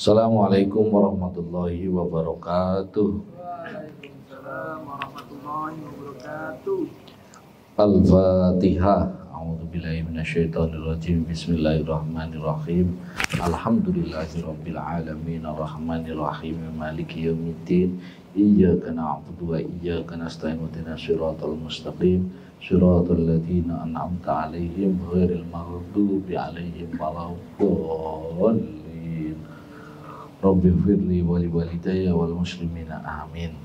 Assalamualaikum warahmatullahi wabarakatuh. Waalaikumsalam warahmatullahi wabarakatuh. Al-Fatihah. A'udzubillahi minasyaitonirrajim. Bismillahirrahmanirrahim. Alhamdulillahirabbil alamin arrahmanirrahim maliki yaumiddin. Iyyaka na'budu wa iyyaka nasta'in ihdinas siratal mustaqim. Shiratal ladzina an'amta 'alaihim ghairil maghdubi 'alaihim waladdallin. Rabbi firli wali walidayya wal muslimina amin.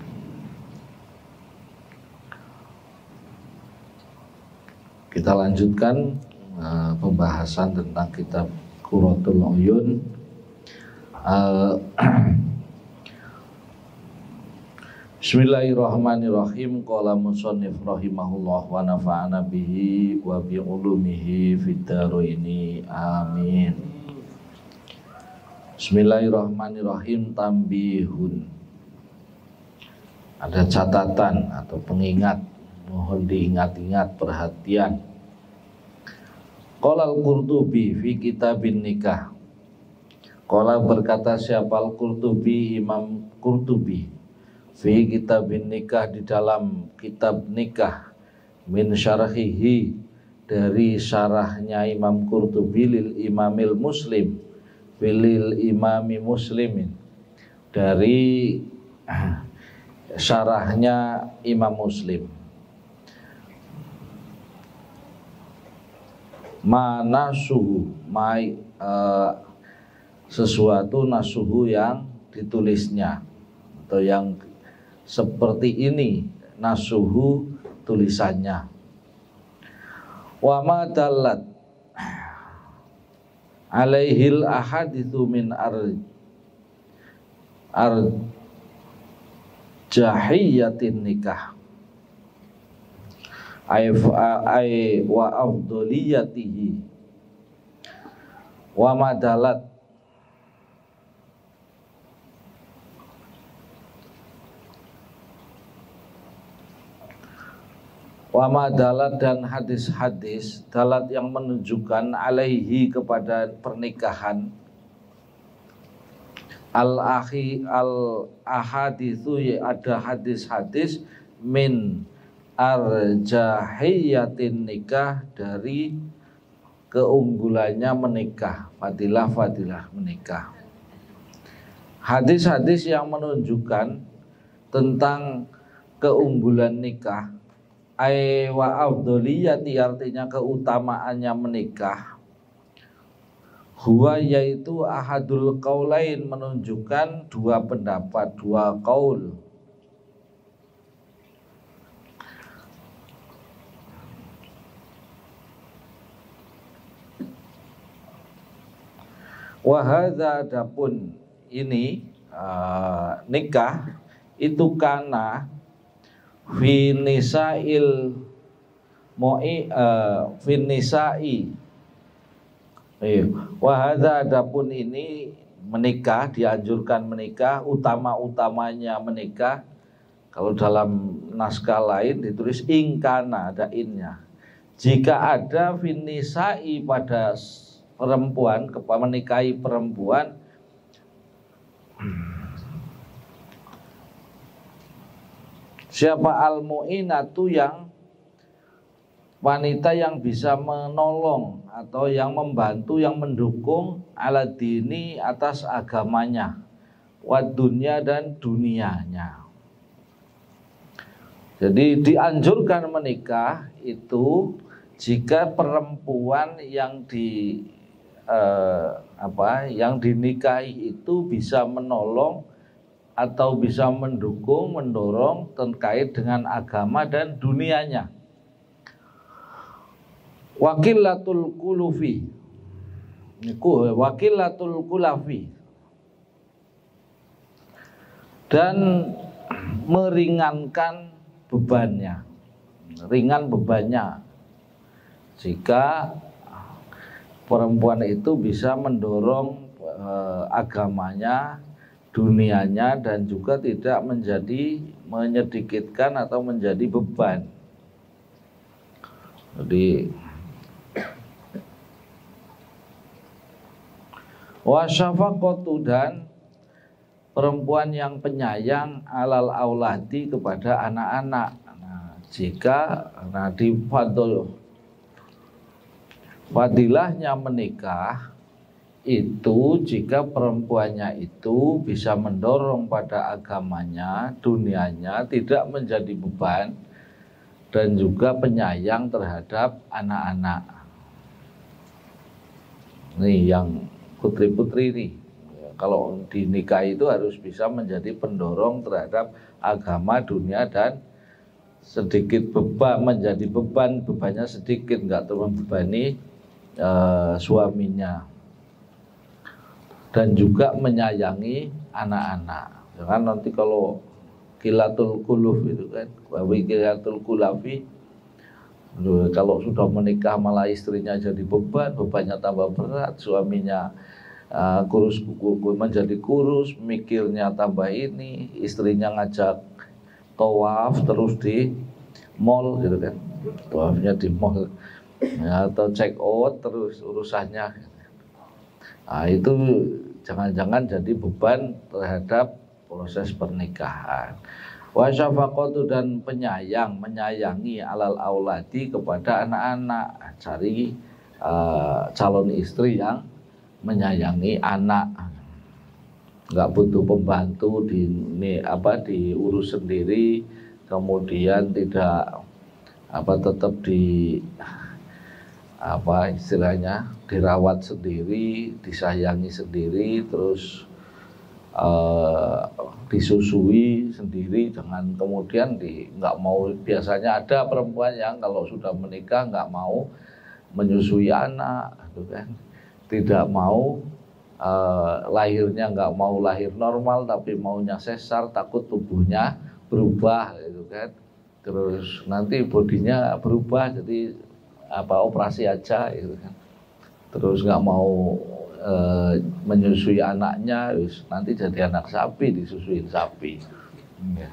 Kita lanjutkan pembahasan tentang kitab Qurratul Uyun. Bismillahirrahmanirrahim. Qala musannif rahimahullah wa nafa'ana bihi wa bi ulumihi fid dharaini amin. Bismillahirrahmanirrahim. Tambihun, ada catatan atau pengingat, mohon diingat-ingat, perhatian. Qala al-Qurtubi fi kitabin nikah. Qala berkata siapa al-Qurtubi, Imam Qurtubi, fi kitabin nikah, di dalam kitab nikah, min syarhihi, dari syarahnya Imam Qurtubi lil Imamil Muslim, bilil imami muslimin, dari syarahnya Imam Muslim. Manasuhu, sesuatu nasuhu yang ditulisnya, atau yang seperti ini nasuhu tulisannya. Wa ma dalat alaihil ahadithu min arjahiyatin nikah ay wa afdoliyatihi wa madalat wa madalat, dan hadis-hadis dalat yang menunjukkan alaihi, kepada pernikahan, al-ahadithu, ada hadis-hadis min arjahiyatin nikah, dari keunggulannya menikah, fadilah menikah. Hadis-hadis yang menunjukkan tentang keunggulan nikah, wa afdoliyati, artinya keutamaannya menikah. Huwa, yaitu ahadul qaulain, menunjukkan dua pendapat, dua qaul. Wa hadza, adapun ini nikah itu kana fi nisa'il fi nisa'i. Wa hadza, adapun ini menikah, dianjurkan menikah, utama-utamanya menikah. Kalau dalam naskah lain ditulis ingkana, ada innya. Jika ada fi nisa'i, pada perempuan, menikahi perempuan, siapa al-mu'inatu, yang wanita yang bisa menolong atau yang membantu, yang mendukung, ala dini, atas agamanya, wa dunya, dan dunianya. Jadi dianjurkan menikah itu jika perempuan yang yang dinikahi itu bisa menolong atau bisa mendukung, mendorong terkait dengan agama dan dunianya. Wakilatul kulufi, wakilatul kulafi, dan meringankan bebannya, ringan bebannya. Jika perempuan itu bisa mendorong agamanya, dunianya, dan juga tidak menjadi menyedikitkan atau menjadi beban. Jadi wa syafaqatu, dan perempuan yang penyayang alal auladi kepada anak-anak. Jika di fadilahnya menikah itu jika perempuannya itu bisa mendorong pada agamanya, dunianya, tidak menjadi beban, dan juga penyayang terhadap anak-anak. Nih yang putri-putri nih, kalau dinikahi itu harus bisa menjadi pendorong terhadap agama, dunia, dan sedikit beban, menjadi bebannya sedikit, nggak terlalu membebani suaminya, dan juga menyayangi anak-anak. Jangan nanti kalau kilatul kuluf itu kan, wawi kilatul kulafi, kalau sudah menikah malah istrinya jadi bebannya tambah berat, suaminya kurus menjadi kurus, mikirnya tambah ini, istrinya ngajak tawaf terus di mall gitu kan, tawafnya di mall ya, atau check out terus urusannya. Nah, itu jangan-jangan jadi beban terhadap proses pernikahan. Wa syafaqatu, dan menyayangi alal auladi kepada anak-anak. Cari calon istri yang menyayangi anak, nggak butuh pembantu diurus sendiri, kemudian tidak tetap istilahnya dirawat sendiri, disayangi sendiri, terus disusui sendiri, dengan kemudian nggak mau. Biasanya ada perempuan yang kalau sudah menikah nggak mau menyusui anak, gitu kan, tidak mau lahirnya, nggak mau lahir normal tapi maunya sesar, takut tubuhnya berubah gitu kan, terus nanti bodinya berubah jadi operasi aja gitu kan, terus nggak mau menyusui anaknya, nanti jadi anak sapi, disusuin sapi ya.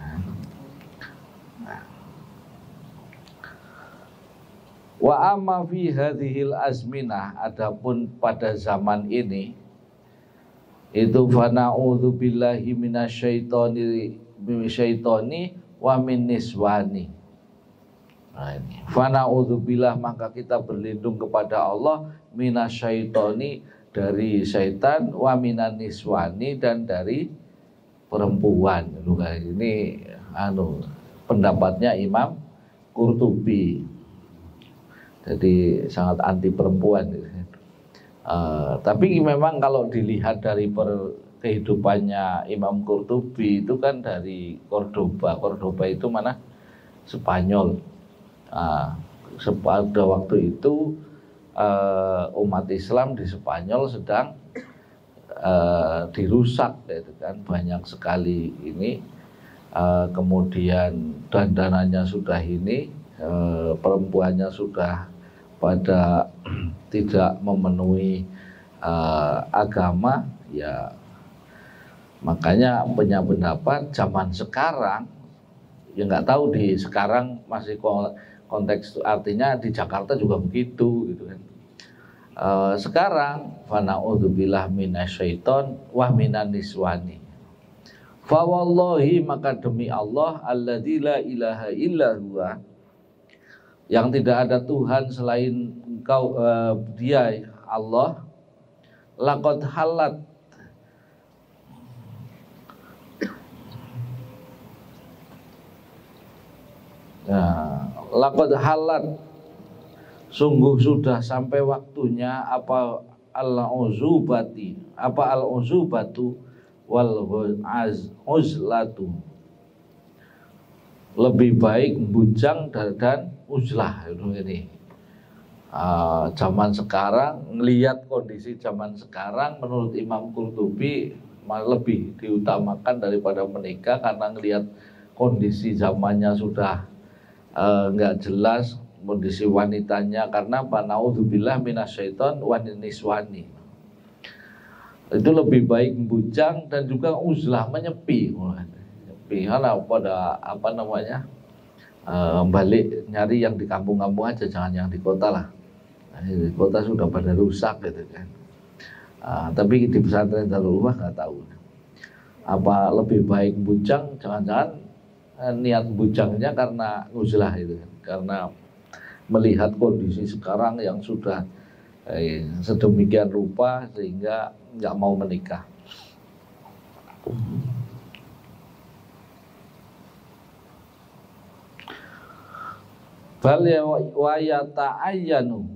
Wa amma fi hadhil azminah, adapun pada zaman ini itu fana'udzu billahi minasyaitoni wa min niswani. Nah ini fana'udzu billah, maka kita berlindung kepada Allah, minasyaitoni, dari syaitan, wa minan niswani, dan dari perempuan. Ini pendapatnya Imam Qurtubi, jadi sangat anti perempuan. Tapi memang kalau dilihat dari kehidupannya Imam Qurtubi itu kan dari Cordoba. Cordoba itu mana? Spanyol. Pada waktu itu umat Islam di Spanyol sedang dirusak, gitu kan, banyak sekali ini. Kemudian dandanannya sudah ini, perempuannya sudah pada tidak memenuhi agama ya, makanya punya pendapat zaman sekarang ya, nggak tahu di sekarang masih konteks, artinya di Jakarta juga begitu gitu kan. Sekarang fana'udzubillah minasyaiton wa minan niswani, fa wallahi, maka demi Allah, alladzi la ilaha illa huwa, yang tidak ada Tuhan selain Engkau, Dia Allah, laqad halat, laqad halat, sungguh sudah sampai waktunya al-uzubatu wal uzlatu, lebih baik bujang dan uzlah. Ini zaman sekarang, ngelihat kondisi zaman sekarang, menurut Imam Qurtubi lebih diutamakan daripada menikah, karena ngelihat kondisi zamannya sudah nggak jelas kondisi wanitanya, karena naudzubillah minasyaiton wa niswani, itu lebih baik bujang dan juga uzlah, menyepi. Karena pada balik nyari yang di kampung-kampung aja, jangan yang di kota lah. Di kota sudah pada rusak gitu kan. Tapi di pesantren Darul Ummah nggak tahu. apa lebih baik bujang, jangan-jangan niat bujangnya karena uzlah itu kan, karena melihat kondisi sekarang yang sudah sedemikian rupa sehingga nggak mau menikah. Bal wa yata'ayyanu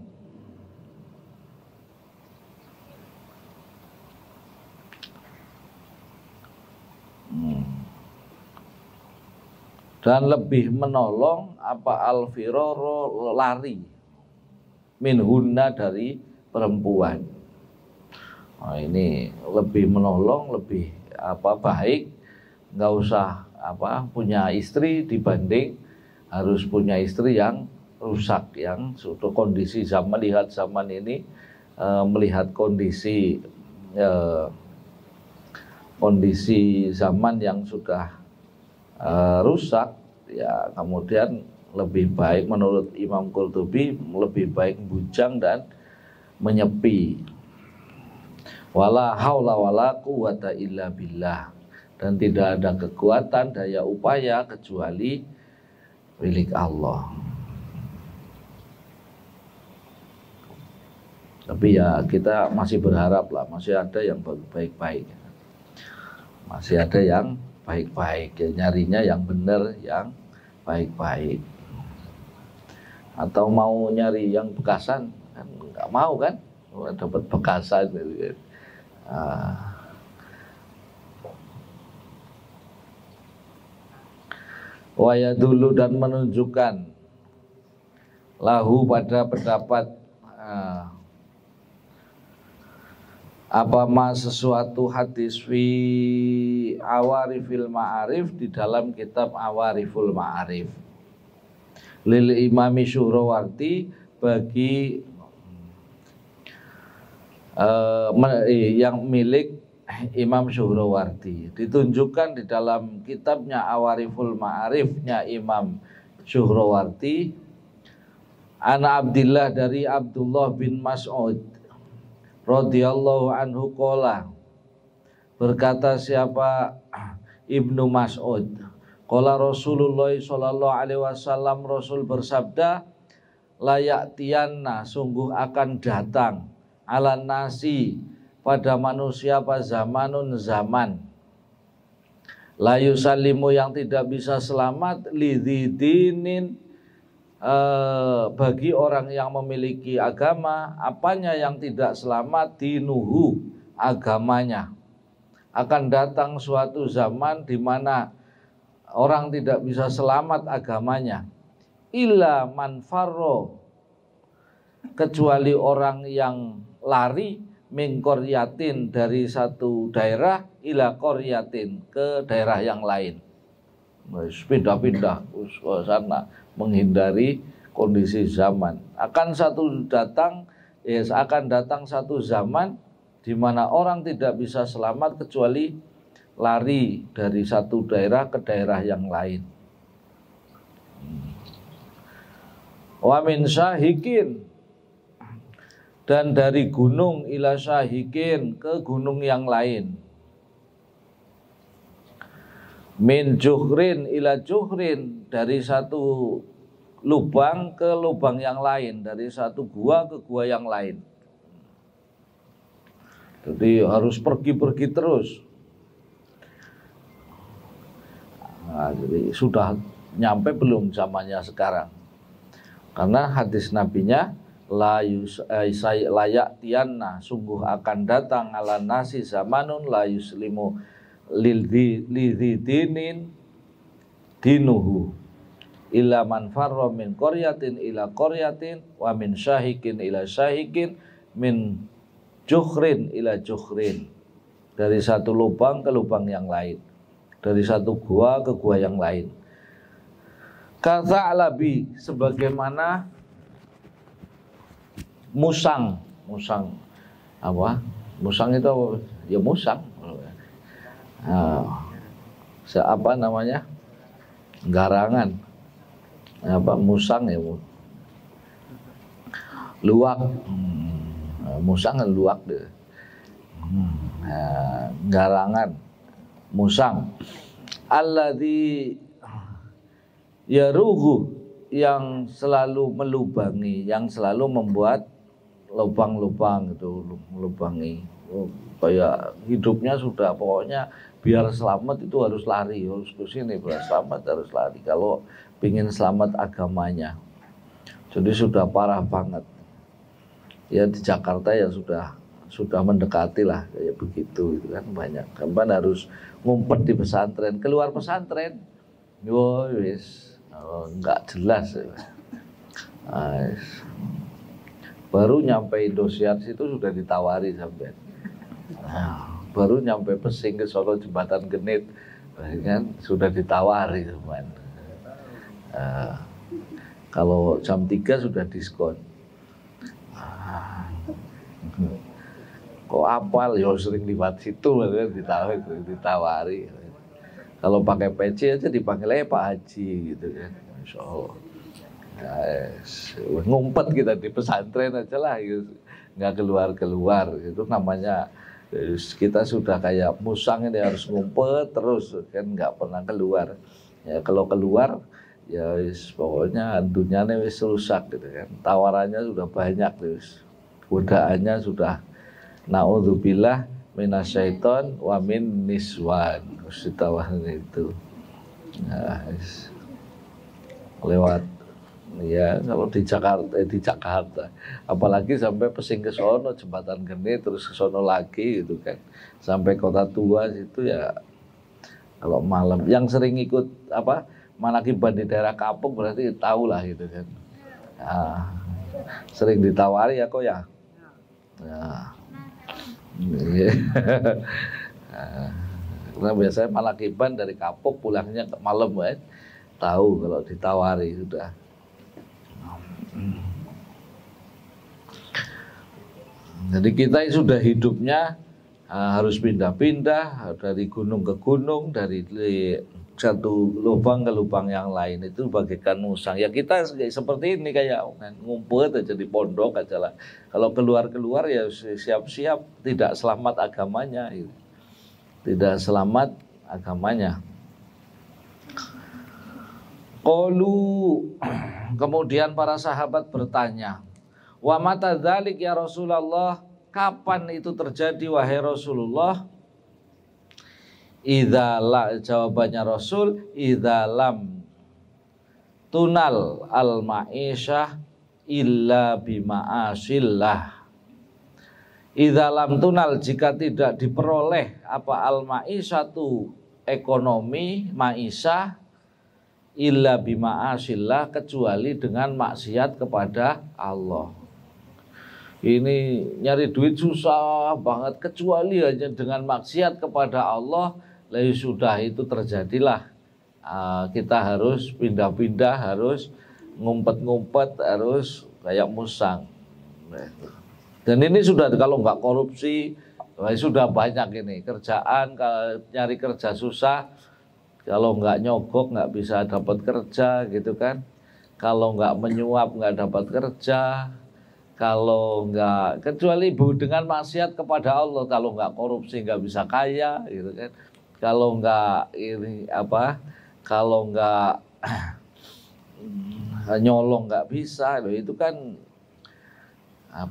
dan lebih menolong apa al-firara lari minhunna dari perempuan. Nah, ini lebih menolong, lebih apa baik nggak usah apa punya istri dibanding harus punya istri yang rusak, yang suatu kondisi zaman, melihat zaman ini melihat kondisi zaman yang sudah rusak, ya kemudian lebih baik menurut Imam Qurtubi lebih baik bujang dan menyepi. Wala haula wala quwata illa billah, dan tidak ada kekuatan daya upaya kecuali milik Allah. Tapi ya kita masih berharap lah, masih ada yang baik-baik, masih ada yang baik-baik, ya, nyarinya yang benar, yang baik-baik. Atau mau nyari yang bekasan, kan nggak mau kan, dapat bekasan gitu kan. Waya dulu dan menunjukkan lahu pada pendapat apa sesuatu hadis fi awarifil ma'arif, di dalam kitab Awariful Ma'arif lil Imami Syuhrawardi, bagi yang milik Imam Syuhrawardi, ditunjukkan di dalam kitabnya Awariful Ma'arifnya Imam Syuhrawardi. Ana Abdillah, dari Abdullah bin Mas'ud radhiyallahu anhu qala, berkata siapa Ibnu Mas'ud, qala Rasulullah sallallahu alaihi wasallam, Rasul bersabda, layatiyanna, sungguh akan datang, ala nasi, pada manusia apa zamanun zaman, la yusallimu, yang tidak bisa selamat, lidzidinin, bagi orang yang memiliki agama, apanya yang tidak selamat, dinuhu, agamanya. Akan datang suatu zaman di mana orang tidak bisa selamat agamanya, illa man farro, kecuali orang yang lari, min qaryatin, dari satu daerah, ila qaryatin, ke daerah yang lain. Pindah-pindah ke sana menghindari kondisi zaman. Akan datang satu zaman di mana orang tidak bisa selamat kecuali lari dari satu daerah ke daerah yang lain. Wa min syahikin, dan dari gunung, ila syahikin, ke gunung yang lain. Min juhrin ila juhrin, dari satu lubang ke lubang yang lain, dari satu gua ke gua yang lain. Jadi harus pergi-pergi terus. Nah, jadi sudah nyampe belum zamannya sekarang? Karena hadis nabinya, layak tianna, sungguh akan datang ala nasi zamanun la yuslimu lidhidinin dinuhu ila man farra min qaryatin ila qaryatin wa min syahikin ila syahikin min juhrin ila juhrin, dari satu lubang ke lubang yang lain, dari satu gua ke gua yang lain. Kata Alabi, sebagaimana musang apa? Musang itu ya musang. Apa namanya? Garangan. Apa musang ya? Luwak. Musang kan luwak deh. Garangan. musang. Alladzi yaruhu, yang selalu melubangi, yang selalu membuat lubang-lubang itu, melubangi. Kayak hidupnya sudah pokoknya biar selamat itu harus lari, harus ke sini, biar selamat harus lari. Kalau ingin selamat agamanya, jadi sudah parah banget. Ya di Jakarta ya sudah mendekati lah kayak begitu, itu kan banyak. Kan harus ngumpet di pesantren, keluar pesantren, wis nggak jelas. Baru nyampe Indosiar situ sudah ditawari sampai. Baru nyampe Pesing ke Solo Jembatan Genit, kan sudah ditawari teman. Kalau jam 3 sudah diskon. Kok apal ya, sering lewat situ kan ditawari. Kalau pakai peci aja dipanggil Pak Haji gitu kan. Masya Allah. Ngumpet kita di pesantren aja lah gitu. Nggak keluar-keluar. Itu namanya kita sudah kayak musang ini, harus ngumpet terus kan, nggak pernah keluar. Ya kalau keluar ya pokoknya dunyanya wis rusak gitu kan. Tawarannya sudah banyak wis. Godaannya sudah naudzubillah minasyaiton wa min niswan. Ditawarin itu. Nah, lewat ya kalau di Jakarta apalagi sampai Pesing ke sono, Jembatan Genit terus ke sono lagi gitu kan, sampai Kota Tua situ ya. Kalau malam yang sering ikut manakiban di daerah Kapuk berarti tahu lah gitu kan. Nah, sering ditawari ya kok ya. Nah, karena biasanya manakiban dari Kapuk pulangnya ke malam kan, tahu kalau ditawari sudah. Jadi kita sudah hidupnya harus pindah-pindah dari gunung ke gunung, dari satu lubang ke lubang yang lain, itu bagaikan musang. Ya kita seperti ini kayak ngumpet aja di pondok aja lah. Kalau keluar-keluar ya siap-siap tidak selamat agamanya. Tidak selamat agamanya. Kemudian para sahabat bertanya, wa mata dzalik ya Rasulullah, kapan itu terjadi wahai Rasulullah? Jawabannya Rasul, idza lam tunal al ma'isyah illa bima'asillah. Idza lam tunal, jika tidak diperoleh al ma'isyatu, ekonomi, ma'isyah, illa bima'asillah, kecuali dengan maksiat kepada Allah. Ini nyari duit susah banget, kecuali hanya dengan maksiat kepada Allah. Lalu sudah itu terjadilah kita harus pindah-pindah, harus ngumpet-ngumpet, harus kayak musang. Dan ini sudah, kalau nggak korupsi sudah banyak ini kerjaan. Nyari kerja susah, kalau nggak nyogok nggak bisa dapat kerja gitu kan. Kalau nggak menyuap nggak dapat kerja. Kalau nggak, kecuali dengan maksiat kepada Allah. Kalau nggak korupsi nggak bisa kaya gitu kan. Kalau nggak kalau nggak nyolong nggak bisa. Itu kan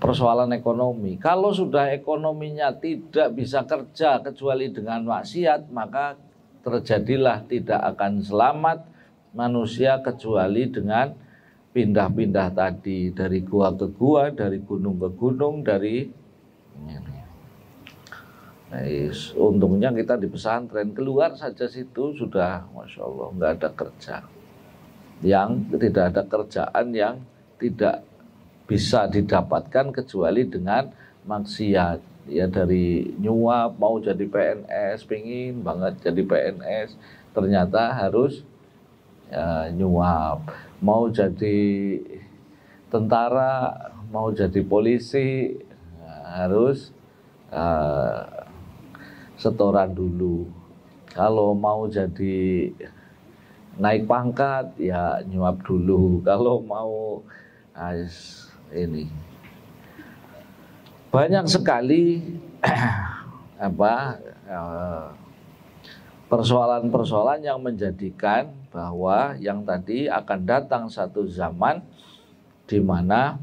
persoalan ekonomi. Kalau sudah ekonominya tidak bisa kerja kecuali dengan maksiat, maka terjadilah tidak akan selamat manusia kecuali dengan pindah-pindah tadi, dari gua ke gua, dari gunung ke gunung, dari untungnya kita di pesantren, keluar saja situ sudah Masya Allah nggak ada kerja, tidak ada kerjaan yang tidak bisa didapatkan kecuali dengan maksiat. Ya dari nyuap, mau jadi PNS, pingin banget jadi PNS, ternyata harus nyuap. Mau jadi tentara, mau jadi polisi, harus setoran dulu. Kalau mau jadi naik pangkat, ya nyuap dulu. Kalau mau ini banyak sekali persoalan-persoalan yang menjadikan bahwa yang tadi akan datang satu zaman di mana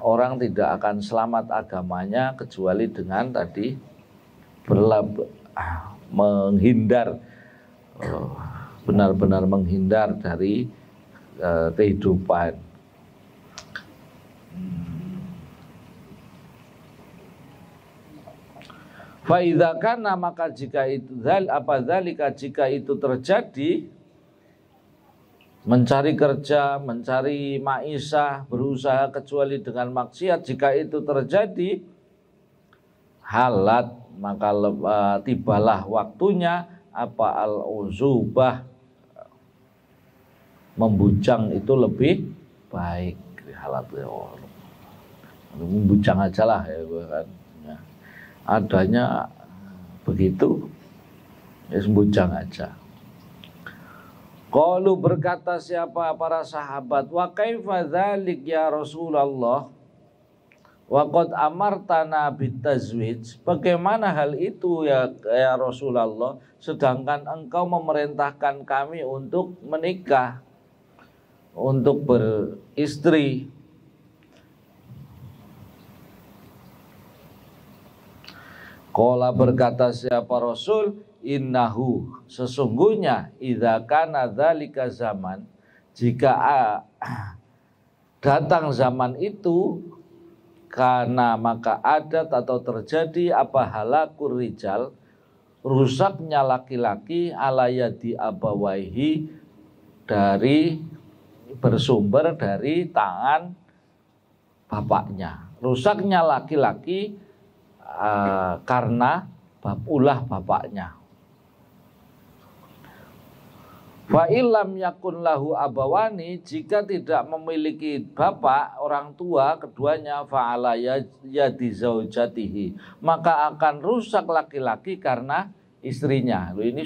orang tidak akan selamat agamanya kecuali dengan tadi menghindar, benar-benar menghindar dari kehidupan. Faidza kana, maka jika itu jika itu terjadi, mencari kerja, mencari maisha, berusaha kecuali dengan maksiat, jika itu terjadi, halat, maka tibalah waktunya apa al-uzubah, membujang itu lebih baik. Halat membujang aja lah ya kan. Adanya begitu, ya sembujang aja. Qalu, berkata siapa para sahabat, wa kaifa dzalik ya Rasulullah, wa qad amartana bitazwij, bagaimana hal itu ya Rasulullah, sedangkan engkau memerintahkan kami untuk menikah, untuk beristri. Qala, berkata siapa Rasul, innahu, sesungguhnya idza kana dzalika zaman, jika datang zaman itu, karena maka adat atau terjadi apa halakur rijal, rusaknya laki-laki alayadi abawaihi, dari bersumber dari tangan bapaknya. Rusaknya laki-laki karena ulah bapaknya. Fa illam yakun lahu abawani, jika tidak memiliki bapak, orang tua keduanya, fa ala yadi zaujatihi, maka akan rusak laki-laki karena istrinya. Loh, ini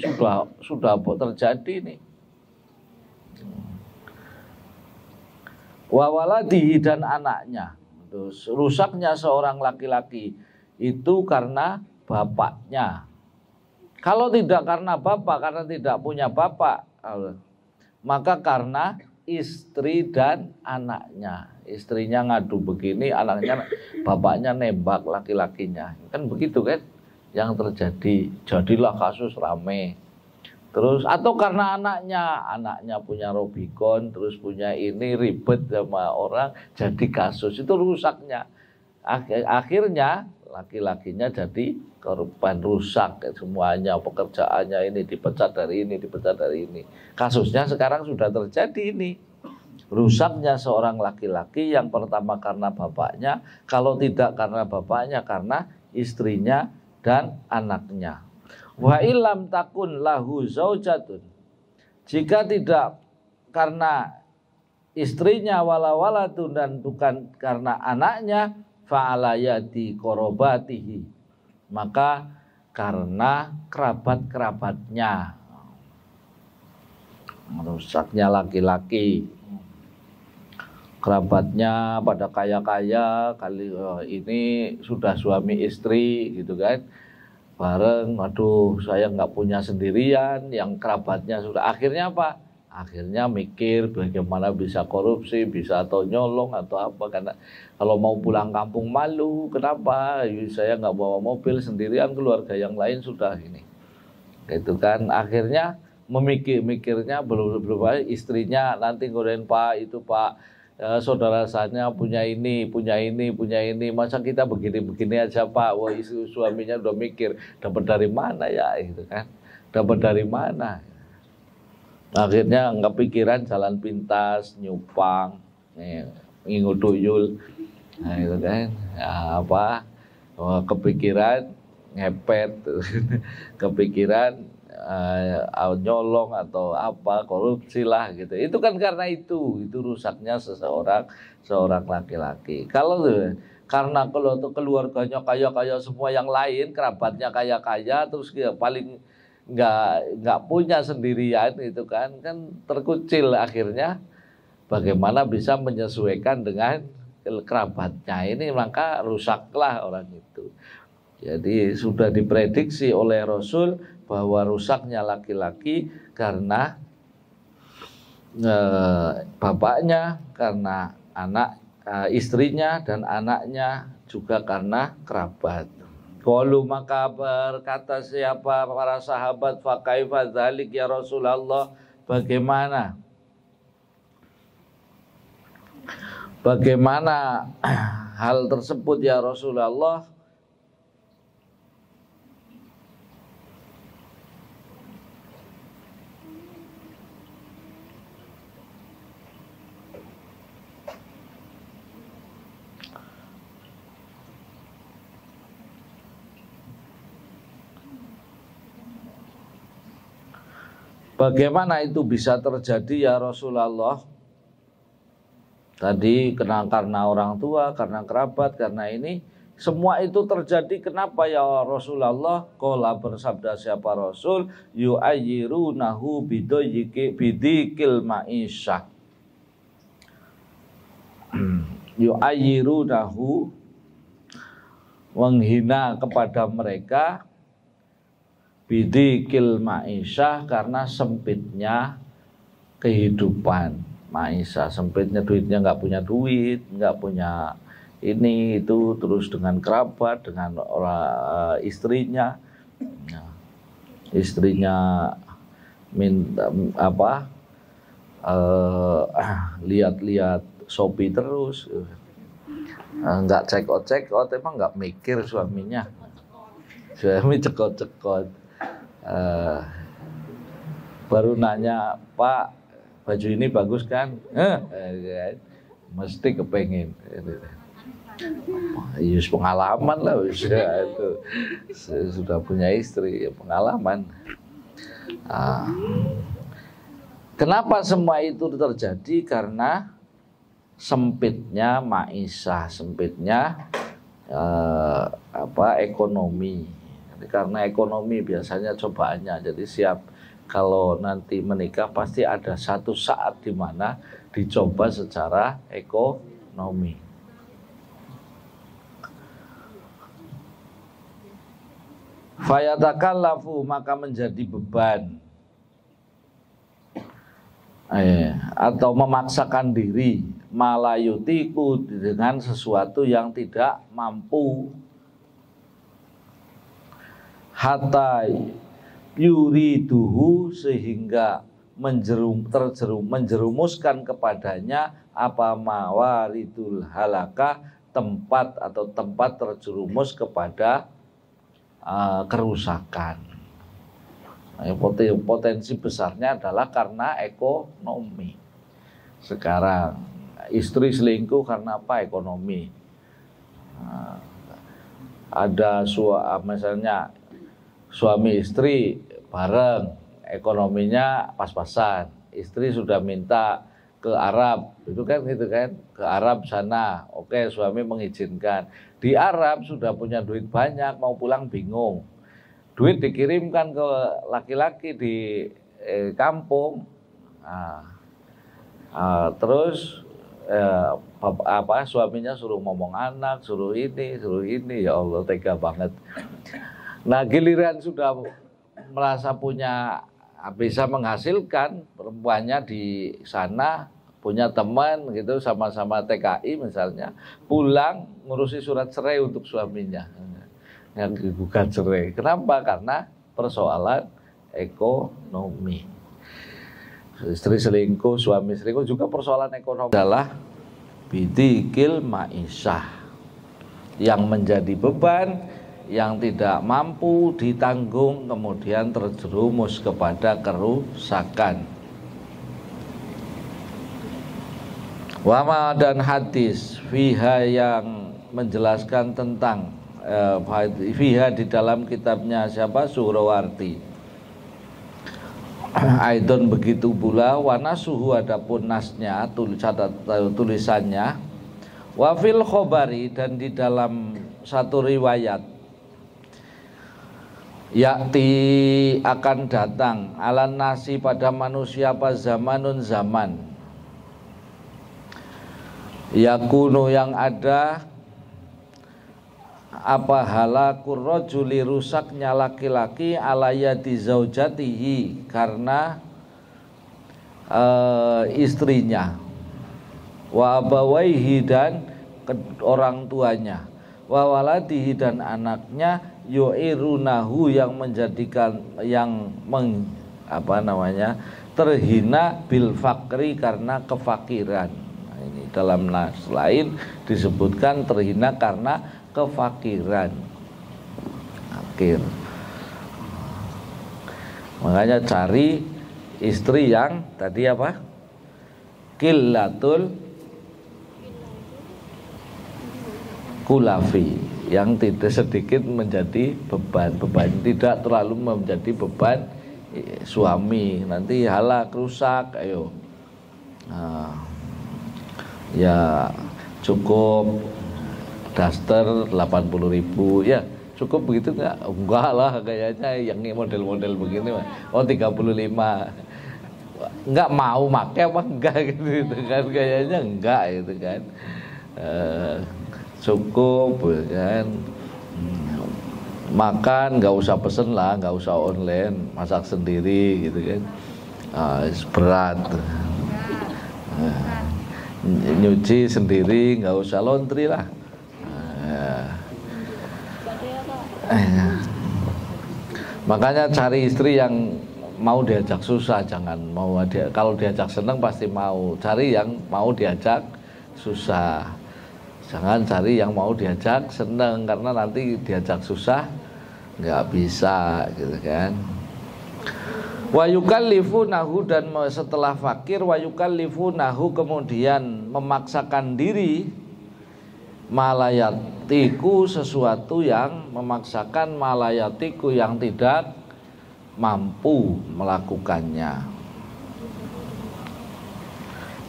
sudah terjadi nih. Wa waladihi, dan anaknya. Terus rusaknya seorang laki-laki itu karena bapaknya. Kalau tidak karena bapak, karena tidak punya bapak, maka karena istri dan anaknya. Istrinya ngadu begini, anaknya, bapaknya nembak laki-lakinya. Kan begitu kan yang terjadi. Jadilah kasus rame. Terus atau karena anaknya punya Robicon, terus punya ini, ribet sama orang, jadi kasus. Itu rusaknya. Akhirnya laki-lakinya jadi korban, rusak semuanya, pekerjaannya ini dipecat dari ini, dipecat dari ini. Kasusnya sekarang sudah terjadi ini. Rusaknya seorang laki-laki yang pertama karena bapaknya, kalau tidak karena bapaknya, karena istrinya dan anaknya. Wa illam takun lahu zaujatun, jika tidak karena istrinya wala waladun, dan bukan karena anaknya, fa'ala yadi korobatihi, maka karena kerabat-kerabatnya. Merusaknya laki-laki, kerabatnya pada kaya-kaya, kali ini sudah suami istri gitu kan, bareng, aduh saya nggak punya sendirian, yang kerabatnya sudah, akhirnya apa? Akhirnya mikir bagaimana bisa korupsi, bisa atau nyolong atau apa, karena kalau mau pulang kampung malu, kenapa? Saya nggak bawa mobil sendirian, keluarga yang lain sudah ini. Itu kan akhirnya mikirnya belum istrinya nanti ngodain, Pak, itu Pak, saudara saya punya ini, masa kita begini-begini aja Pak. Wah, suaminya udah mikir, dapat dari mana ya, itu kan, dapat dari mana. Akhirnya kepikiran jalan pintas, nyupang, ngingu tuyul, nah itu kan, ya, apa, kepikiran ngepet, kepikiran nyolong atau apa, korupsi lah gitu. Itu kan karena itu rusaknya seorang laki-laki. Kalau karena kalau keluarganya kaya-kaya semua, yang lain kerabatnya kaya-kaya, terus dia paling nggak punya sendirian, itu kan terkucil. Akhirnya bagaimana bisa menyesuaikan dengan kerabatnya ini, maka rusaklah orang itu. Jadi sudah diprediksi oleh Rasul bahwa rusaknya laki-laki karena bapaknya, karena istrinya dan anaknya, juga karena kerabat. Qalu, maka berkata siapa para sahabat, fa kaifa dzalik ya Rasulullah, bagaimana hal tersebut ya Rasulullah? Bagaimana itu bisa terjadi ya Rasulullah? Tadi karena orang tua, karena kerabat, karena ini semua itu terjadi. Kenapa ya Rasulullah? Qala, bersabda siapa Rasul, yu'ayyirunahu bidikil ma'isyah. Yu'ayyirunahu, menghina kepada mereka, bidikil ma'isyah, karena sempitnya kehidupan. Ma'isyah, sempitnya duitnya, nggak punya duit, nggak punya ini itu, terus dengan kerabat, dengan orang istrinya minta lihat-lihat Shopee terus, nggak check out, emang nggak mikir suaminya, suami cekot-cekot. Baru nanya, Pak, baju ini bagus kan? Mesti kepengen. Yus pengalaman lah, itu sudah punya istri, pengalaman. Kenapa semua itu terjadi? Karena sempitnya ma'isyah, sempitnya ekonomi. Karena ekonomi biasanya cobaannya, jadi siap kalau nanti menikah pasti ada satu saat di mana dicoba secara ekonomi. Fayatakallafu, maka menjadi beban, atau memaksakan diri, malayutiku, dengan sesuatu yang tidak mampu, hatta yuriduhu, sehingga menjerumuskan kepadanya apa mawaridul halaka, tempat terjerumus kepada kerusakan. Potensi besarnya adalah karena ekonomi. Sekarang istri selingkuh karena apa? Ekonomi. Ada misalnya suami istri bareng, ekonominya pas-pasan, istri sudah minta ke Arab, itu kan gitu kan, ke Arab sana, oke, suami mengizinkan. Di Arab sudah punya duit banyak, mau pulang bingung, duit dikirimkan ke laki-laki di kampung, terus suaminya suruh ngomong anak, suruh ini, ya Allah, tega banget. Nah, giliran sudah merasa bisa menghasilkan, perempuannya di sana punya teman gitu, sama-sama TKI misalnya, pulang ngurusi surat cerai untuk suaminya, yang gugat cerai. Kenapa? Karena persoalan ekonomi. Istri selingkuh, suami selingkuh juga persoalan ekonomi. Adalah bidikil ma'isyah, yang menjadi beban, yang tidak mampu ditanggung, kemudian terjerumus kepada kerusakan. Wama, dan hadis fiha, yang menjelaskan tentang fiha di dalam kitabnya siapa? Suhrawardi. Aidon, begitu pula, wanasuhu, adapun nasnya, tulisannya, wafil khobari, dan di dalam satu riwayat, yakti, akan datang, alan nasi, pada manusia, apa zamanun, zaman, yakunu, yang ada, apa halakur rajuli rusaknya laki-laki ala yadi zaujatihi karena istrinya, wa abawaihi dan orang tuanya, wa waladihi dan anaknya, yu'irunahu yang menjadikan terhina bil fakri karena kefakiran. Nah, ini dalam nas lain disebutkan terhina karena kefakiran. Fakir. Makanya cari istri yang tadi apa? Qillatul kulafi, yang tidak sedikit menjadi beban tidak terlalu menjadi beban suami, nanti halak rusak. Ayo, ya cukup daster 80.000 ya cukup begitu enggak lah kayaknya yang model-model begini mah 35 enggak mau make apa enggak gitu kan, kayaknya enggak gitu kan. Cukup kan, makan nggak usah pesen lah, nggak usah online, masak sendiri gitu kan. Berat. Nyuci sendiri, nggak usah laundry lah. Makanya cari istri yang mau diajak susah, jangan mau kalau diajak seneng pasti mau. Cari yang mau diajak susah, jangan cari yang mau diajak seneng, karena nanti diajak susah nggak bisa gitu kan. Wa yukallifunahu, dan setelah fakir wa yukallifunahu kemudian memaksakan diri, malayatiku sesuatu yang memaksakan, malayatiku yang tidak mampu melakukannya.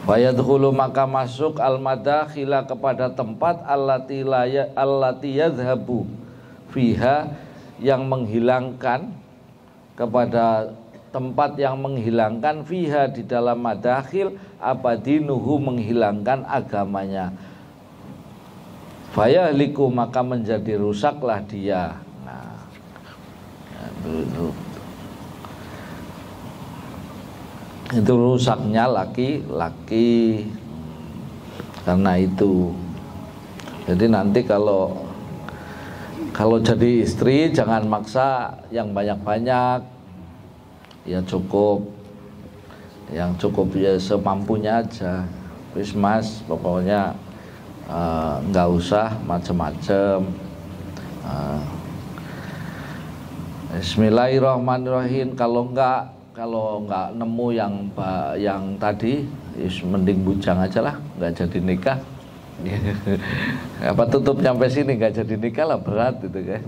Fayadkhulu maka masuk al-madakhila kepada tempat allati yadhhabu fiha yang menghilangkan, kepada tempat yang menghilangkan fiha di dalam madakhil abadinuhu menghilangkan agamanya. Fayahliku maka menjadi rusaklah dia. Nah, itu rusaknya laki-laki karena itu. Jadi nanti kalau jadi istri jangan maksa yang banyak-banyak, ya cukup, yang cukup ya semampunya aja. Wis mas, pokoknya nggak usah macem-macem. Bismillahirrahmanirrahim. Kalau nggak nemu yang tadi, mending bujang aja lah, nggak jadi nikah. Apa tutup nyampe sini nggak jadi nikah lah, berat gitu kan.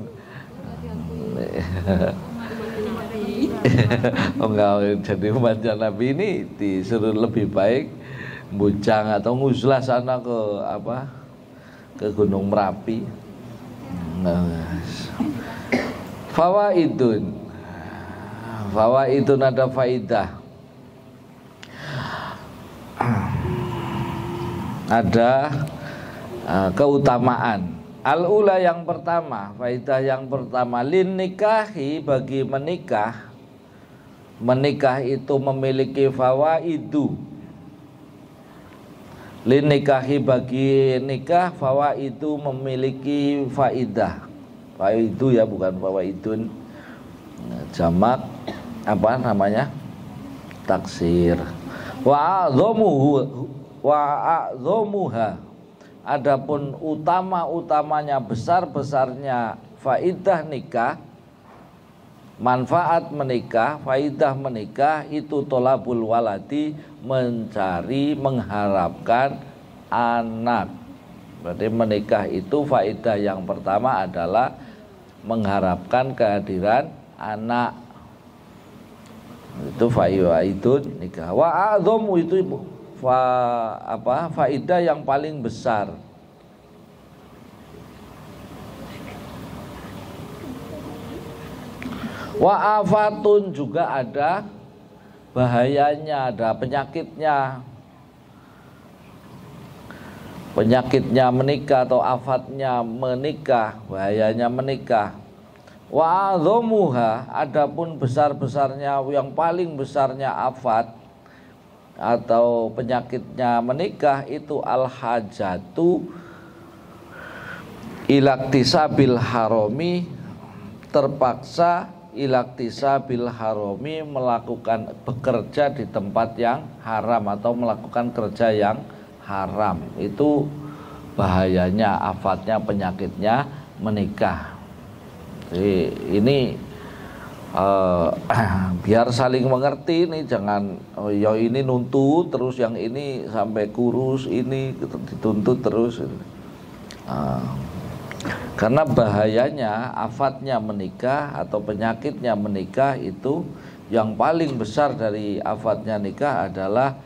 Oh enggak jadi umatnya Nabi ini disuruh lebih baik bujang atau nguzlah sana ke Gunung Merapi. Fawaidun ada faidah, ada keutamaan. Al-ula yang pertama, faidah yang pertama, lin nikahi bagi menikah. Menikah itu memiliki fawaidu. Lin nikahi bagi nikah, fawaidu memiliki faidah. Faidu ya, bukan fawaidun. Jamak apa namanya? Taksir. Wa a'dhamuha. Adapun utama-utamanya, besar-besarnya faidah nikah, manfaat menikah, faidah menikah itu tolabul waladi, mencari, mengharapkan anak. Berarti menikah itu faidah yang pertama adalah mengharapkan kehadiran anak. Itu faidun nikah. Wa a'dhamu itu faidah yang paling besar. Wa afatun juga ada bahayanya, ada penyakitnya. penyakitnya menikah atau afatnya menikah, bahayanya menikah. Wa adzamuha, adapun besar-besarnya, yang paling besarnya afat atau penyakitnya menikah itu al-hajatu ilaktisabil harami, terpaksa ilaktisabil harami, melakukan bekerja di tempat yang haram atau melakukan kerja yang haram. Itu bahayanya, afatnya, penyakitnya menikah. Jadi ini biar saling mengerti nih, jangan ya ini nuntut terus, yang ini sampai kurus, ini dituntut terus. Karena bahayanya, afatnya menikah atau penyakitnya menikah itu, yang paling besar dari afatnya nikah adalah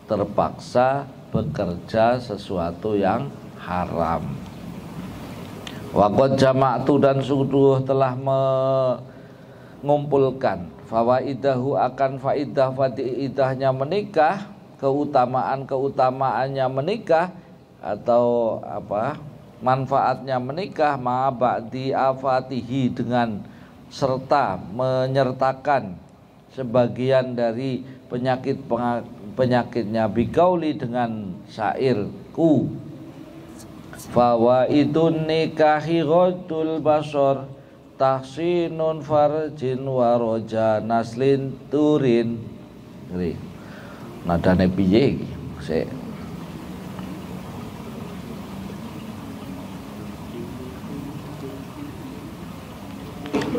terpaksa bekerja sesuatu yang haram. Waqad jama'tu, dan sungguh telah mengumpulkan fawaidahu, akan faidahnya menikah, keutamaannya menikah, atau manfaatnya menikah, ma ba'di afatihi, dengan serta menyertakan sebagian dari penyakitnya, biqauli, dengan syairku, fawaidun nikahi ghaddul basar, tahsinun farjin waroja naslin turin. Nadane piye iki? Sik.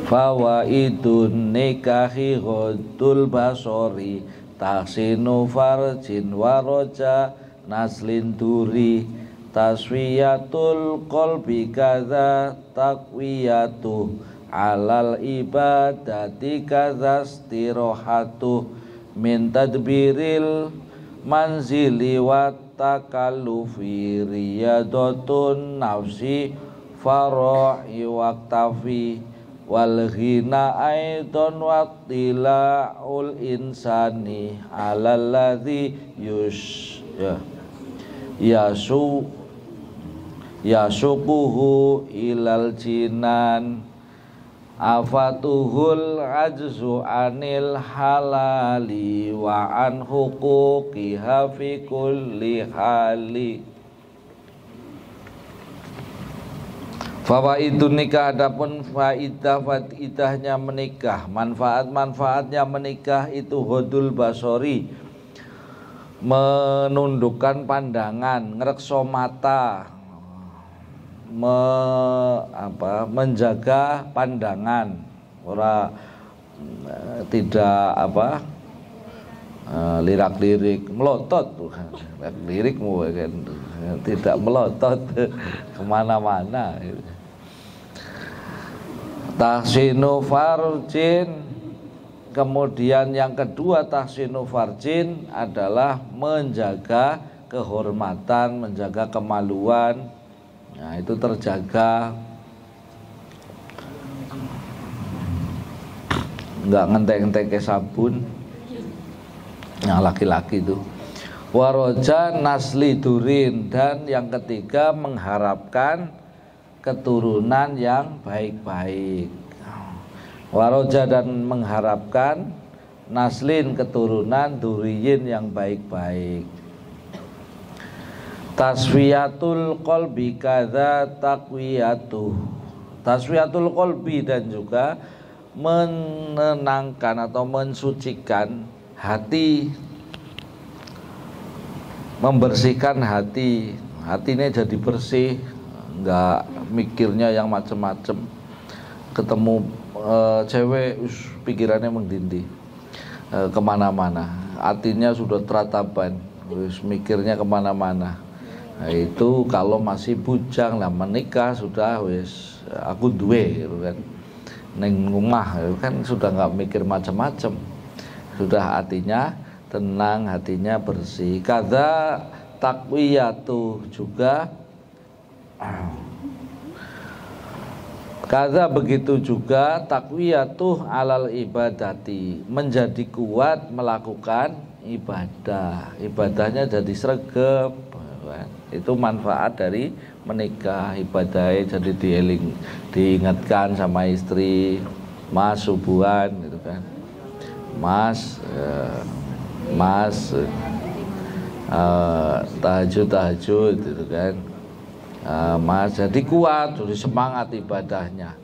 Fawaidun nikahi ghaddul basari, tahsinu farjin waroja naslin turi, taswiyatul qalbi kadza taqwiyatu, alal ibadati kadza istirahatu, min tadbiril manzili wa takallufi, riyadatun nafsi fara'i waqtafi, wal ghina aidan waqtila'ul insani alal ladzi yasuquhu ilal jinan, afatuhul ajzu anil halali wa an huquqiha fi kulli hali. Fawaidun nikah, adapun faidahnya menikah, manfaatnya menikah itu ghaddul basori, menundukkan pandangan, ngrekso mata, menjaga pandangan, tidak lirak-lirik melotot, lirikmu kan tidak melotot kemana-mana. Tahsinu farjin, kemudian yang kedua tahsinu farjin adalah menjaga kehormatan, menjaga kemaluan. Nah, itu terjaga, enggak ngentek-ngentek ke sabun. Yang laki-laki itu. Waroja nasli durin, dan yang ketiga mengharapkan keturunan yang baik-baik. Waroja, dan mengharapkan naslin, keturunan, duriyin yang baik-baik. Taswiyatul qalbi kadza taqwiyatuh, taswiyatul qalbi, dan juga menenangkan atau mensucikan hati, membersihkan hati, hatinya jadi bersih, enggak mikirnya yang macem-macem. Ketemu cewek, pikirannya mengdindi, kemana-mana, hatinya sudah terataban, mikirnya kemana-mana. Nah, itu kalau masih bujang lah, menikah sudah wis aku duwe gitu kan, neng rumah kan sudah nggak mikir macam-macam, sudah hatinya tenang, hatinya bersih. Kadza taqwiyatu, juga kadza begitu juga taqwiyatu alal ibadati, menjadi kuat melakukan ibadah, ibadahnya jadi sregep. Itu manfaat dari menikah, ibadahnya jadi diingatkan sama istri, Mas subuhan gitu kan. Mas tahajud gitu kan. Mas jadi kuat, jadi semangat ibadahnya.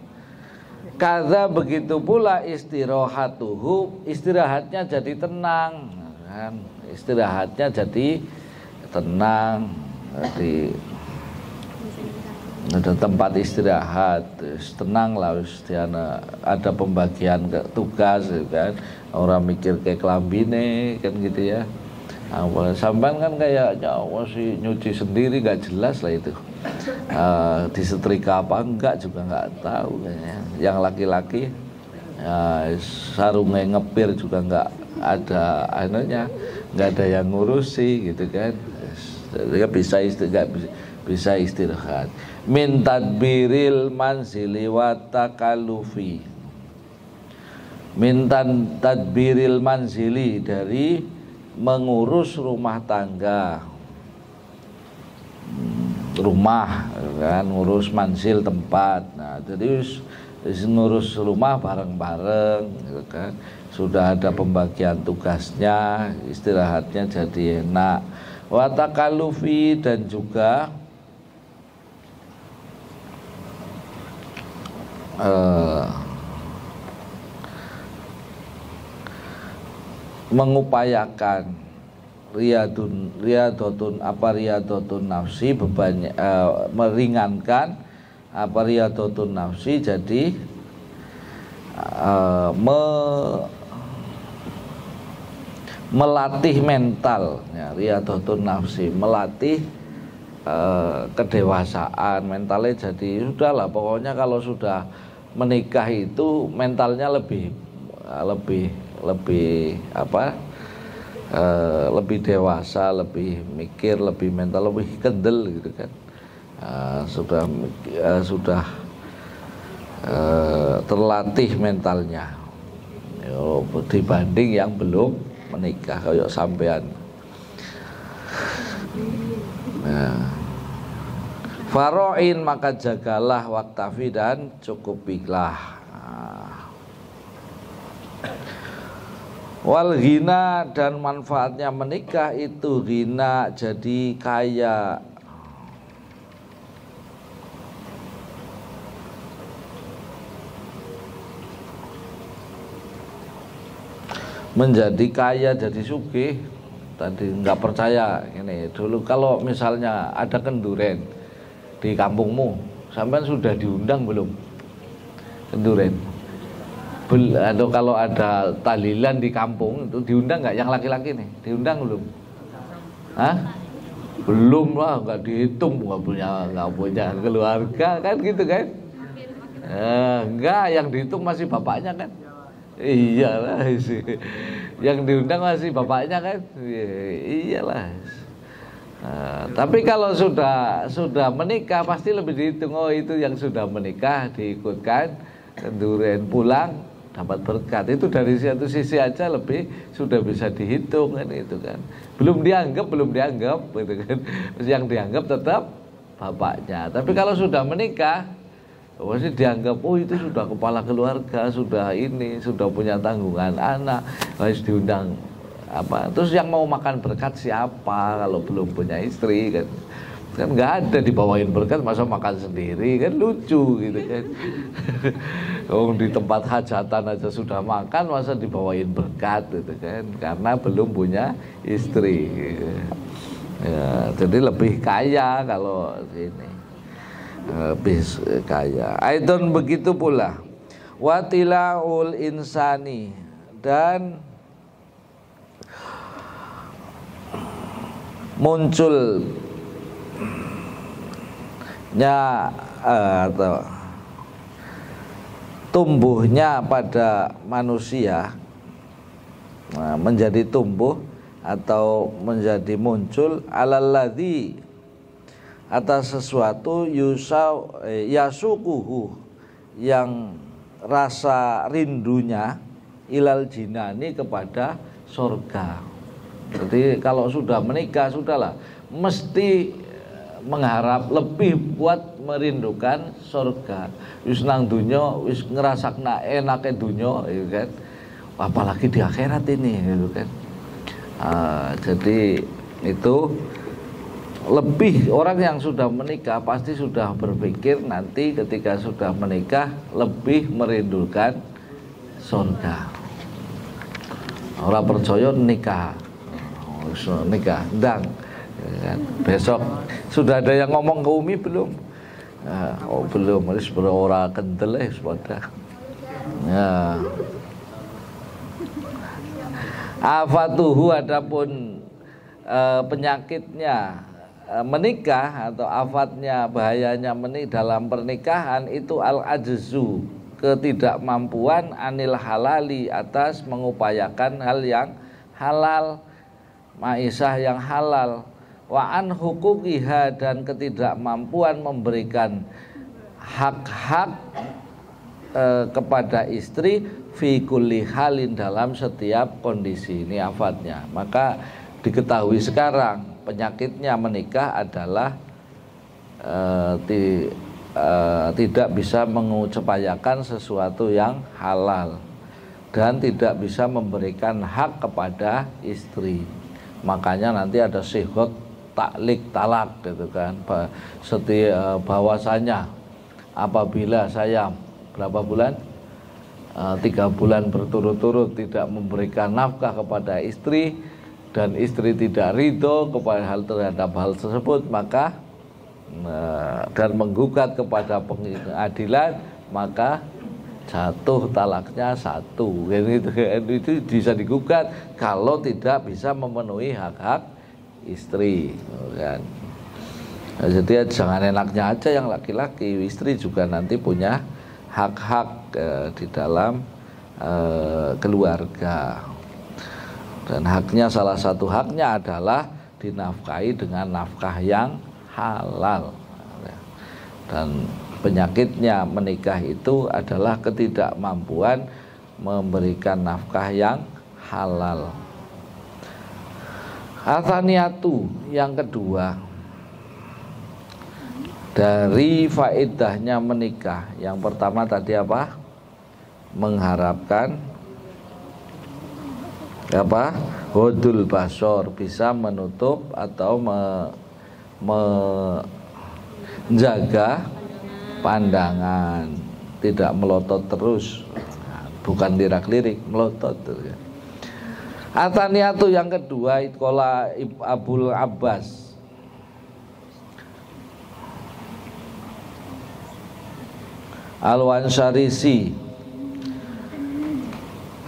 Kaza begitu pula istirahatuhu, istirahatnya jadi tenang kan? Istirahatnya jadi tenang, jadi ada tempat istirahat, tenang lah, ada pembagian tugas kan, orang mikir kayak kelambine kan gitu ya. Sampai kan kayaknya masih nyuci sendiri nggak jelas lah itu, disetrika apa enggak juga nggak tahu kayaknya. Yang laki-laki sarungnya ngepir juga nggak ada anunya, nggak ada yang ngurusi gitu kan. Dia bisa istirahat. Min tadbiril manzili wa takalufi. Min tadbiril manzili, dari mengurus rumah tangga, rumah kan, ngurus manzil tempat. Nah, jadi ngurus rumah bareng-bareng gitu kan. Sudah ada pembagian tugasnya, istirahatnya jadi enak. Wa takalufi, dan juga mengupayakan riyadotun nafsi, bebannya meringankan riyadotun nafsi, jadi melatih mental ya, riyadotun nafsi, melatih kedewasaan mentalnya. Jadi sudahlah, pokoknya kalau sudah menikah itu mentalnya lebih lebih dewasa, lebih mikir, lebih mental, lebih kendel gitu kan. Sudah terlatih mentalnya dibanding yang belum menikah kayak sampean. Faro'in, maka jagalah, waktafi, dan cukupilah. Wal ghina, dan manfaatnya menikah itu ghina, jadi kaya. Menjadi kaya, jadi sugih. Tadi nggak percaya ini dulu, kalau misalnya ada kenduren di kampungmu, sampean sudah diundang belum kenduren? Atau kalau ada tahlilan di kampung itu diundang nggak, yang laki-laki nih diundang belum? Hah? Belum lah, nggak dihitung, nggak punya keluarga kan gitu kan? Enggak, yang dihitung masih bapaknya kan? Iyalah, yang diundang masih bapaknya kan? Iyalah. Tapi kalau sudah menikah pasti lebih dihitung. Oh, itu yang sudah menikah diikutkan kenduren, pulang dapat berkat. Itu dari satu sisi aja lebih sudah bisa dihitung kan, itu kan. Belum dianggap gitu kan. Yang dianggap tetap bapaknya. Tapi kalau sudah menikah pasti dianggap, oh itu sudah kepala keluarga, sudah punya tanggungan anak, harus diundang apa. Terus yang mau makan berkat siapa kalau belum punya istri kan? Kan nggak ada dibawain berkat, masa makan sendiri kan, lucu gitu kan. Di tempat hajatan aja sudah makan, masa dibawain berkat gitu kan, karena belum punya istri ya, jadi lebih kaya kalau ini, lebih kaya. Aidon begitu pula watilaul insani, dan munculnya atau tumbuhnya pada manusia, menjadi tumbuh atau menjadi muncul alalladzi, atas sesuatu yasukuhu, yang rasa rindunya ilal jinani, kepada surga. Jadi kalau sudah menikah, sudahlah mesti mengharap lebih buat merindukan surga. Wis nang dunya wis ngrasakna enake dunya gitu kan. Apalagi di akhirat ini gitu kan. Jadi itu lebih orang yang sudah menikah pasti sudah berpikir nanti ketika sudah menikah lebih merindukan surga. Orang percaya nikah, ndang. Besok sudah ada yang ngomong ke Umi belum? Oh belum, harus berora kental pada. Ya. Afatuhu adapun penyakitnya menikah atau afatnya bahayanya dalam pernikahan itu al-ajzu, ketidakmampuan anil halali atas mengupayakan hal yang halal, maisah yang halal, wa an huquqiha dan ketidakmampuan memberikan hak-hak kepada istri fi kulli halin dalam setiap kondisi. Ini afatnya. Maka diketahui sekarang penyakitnya menikah adalah tidak bisa mengupayakan sesuatu yang halal dan tidak bisa memberikan hak kepada istri. Makanya nanti ada sihot taklik talak gitu kan. Bahwasanya apabila saya berapa bulan 3 bulan berturut-turut tidak memberikan nafkah kepada istri dan istri tidak ridho kepada terhadap hal tersebut, maka dan menggugat kepada pengadilan, maka jatuh talaknya 1. Itu bisa digugat kalau tidak bisa memenuhi hak-hak istri kan. Jadi jangan enaknya aja yang laki-laki, istri juga nanti punya hak-hak di dalam keluarga. Dan haknya, salah satu haknya adalah dinafkahi dengan nafkah yang halal. Dan penyakitnya menikah itu adalah ketidakmampuan memberikan nafkah yang halal. Atsaniyatu, yang kedua dari faedahnya menikah. Yang pertama tadi apa? Mengharapkan apa? Hodul basor, bisa menutup atau menjaga pandangan, tidak melotot terus, bukan lirak-lirik, melotot. Atsaniyatu, yang kedua, qala Abul Abbas Al-Wansharisi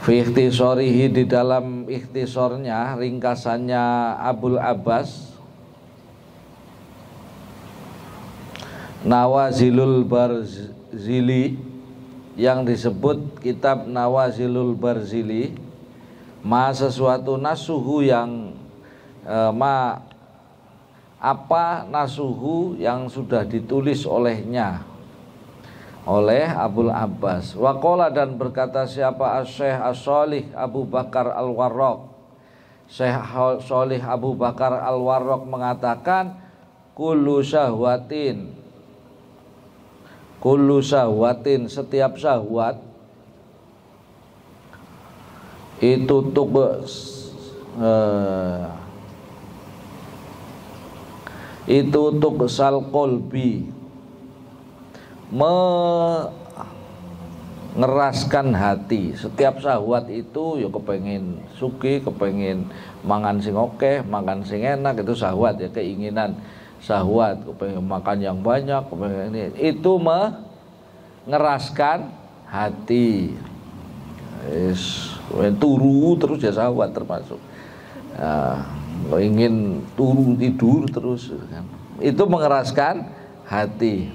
fi ikhtisarihi, di dalam ikhtisornya, ringkasannya Abul Abbas, Nawazilul Barzili, yang disebut kitab Nawazilul Barzili, ma sesuatu nasuhu yang apa nasuhu yang sudah ditulis olehnya oleh Abul Abbas. Waqala, dan berkata siapa? Syekh As-Shalih Abu Bakar Al-Warraq. Syekh Shalih Abu Bakar Al-Warraq mengatakan kullu syahwatin, setiap syahwat itu tuksal qalbi, mengeraskan hati. Setiap syahwat itu ya kepengen sugih, kepengen mangan sing oke, makan sing enak, itu syahwat ya, keinginan syahwat, kepengen makan yang banyak, kepengen ini. Itu mengeraskan hati. Turu terus ya syahwat termasuk. Ingin turu tidur terus kan. Itu mengeraskan hati.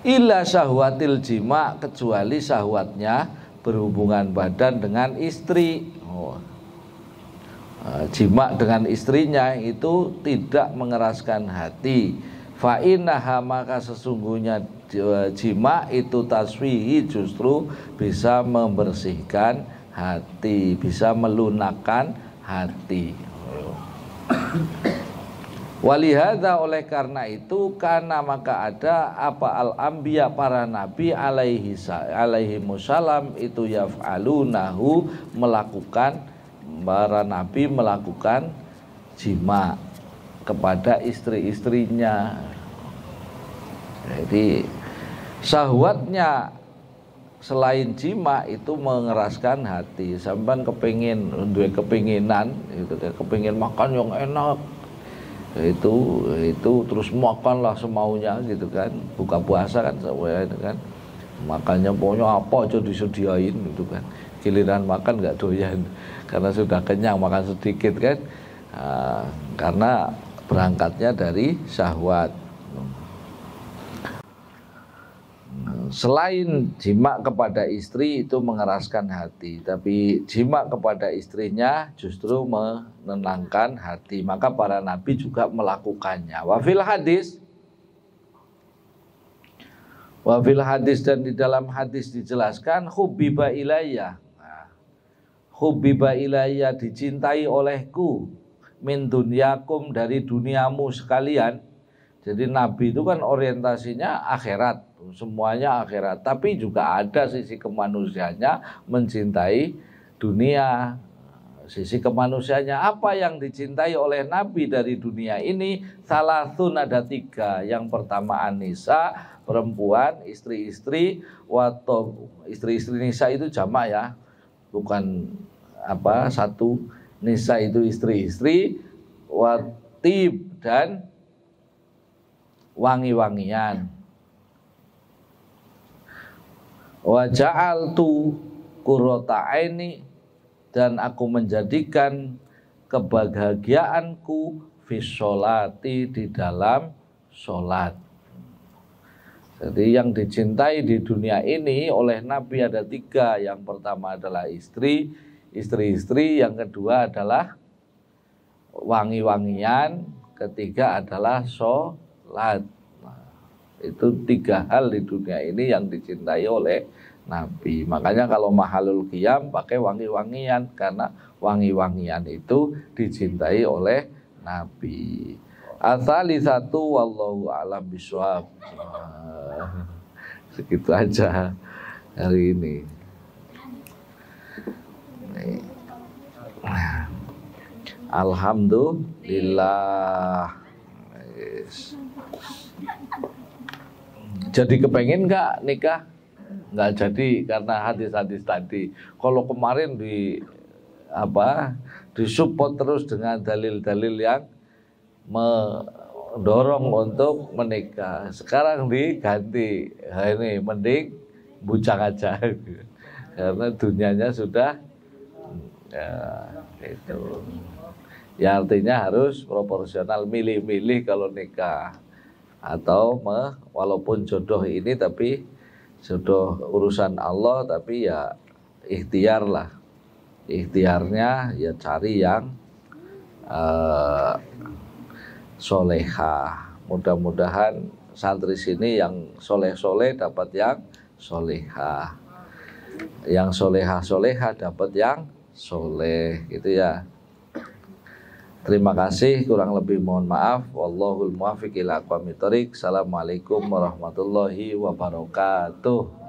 Illa syahwatil jima, kecuali syahwatnya berhubungan badan dengan istri. Jima dengan istrinya itu tidak mengeraskan hati. Fa innaha, maka sesungguhnya jima itu tasfihi, justru bisa membersihkan hati, bisa melunakkan hati. Walihada, oleh karena itu, karena maka ada apa al-anbiya, para nabi alaihi musallam itu yaf'alunahu, melakukan, para nabi melakukan jima kepada istri-istrinya. Jadi syahwatnya selain jima itu mengeraskan hati. Sampean kepingin, duwe kepinginan itu, kepingin makan yang enak, itu terus makanlah semaunya gitu kan. Buka puasa kan saya itu kan, makannya pokoknya apa aja disediain gitu kan. Giliran makan nggak doyan karena sudah kenyang, makan sedikit kan. Karena berangkatnya dari syahwat. Selain jima kepada istri itu mengeraskan hati, tapi jima kepada istrinya justru menenangkan hati. Maka para nabi juga melakukannya. Wafil hadis, dan di dalam hadis dijelaskan hubbiba ilayya. Hubbiba ilayya, dicintai olehku, min dunyakum, dari duniamu sekalian. Jadi nabi itu kan orientasinya akhirat, semuanya akhirat, tapi juga ada sisi kemanusiaannya, mencintai dunia. Sisi kemanusiaannya apa yang dicintai oleh nabi dari dunia ini? Salasun, ada 3. Yang pertama anisa, perempuan, istri-istri. Wato, istri-istri, nisa itu jamak ya, bukan satu. Nisa itu istri-istri. Watib, dan wangi-wangian. Wa ja'altu qurrata aini, dan aku menjadikan kebahagiaanku fi sholati, di dalam sholat. Jadi yang dicintai di dunia ini oleh Nabi ada 3. Yang pertama adalah istri-istri, yang kedua adalah wangi-wangian, ketiga adalah sholat. Itu 3 hal di dunia ini yang dicintai oleh Nabi. Makanya kalau mahalul qiyam pakai wangi-wangian, karena wangi-wangian itu dicintai oleh Nabi. Ats-tsalitsatu wallahu a'lam bishawab. Segitu aja hari ini. Alhamdulillah. Jadi kepengen nggak nikah? Nggak jadi karena hadis-hadis tadi. Kalau kemarin disupport terus dengan dalil-dalil yang mendorong untuk menikah. Sekarang diganti, ini mending bujang aja, karena dunianya sudah itu. Ya artinya harus proporsional, milih-milih kalau nikah. Atau walaupun jodoh ini, tapi jodoh urusan Allah, tapi ya ikhtiar lah. Ikhtiarnya ya cari yang solehah. Mudah-mudahan santri sini yang soleh-soleh dapat yang solehah, yang solehah dapat yang soleh, gitu ya. Terima kasih, kurang lebih mohon maaf. Wallahul muwaffiq ila aqwamit thoriq. Assalamualaikum warahmatullahi wabarakatuh.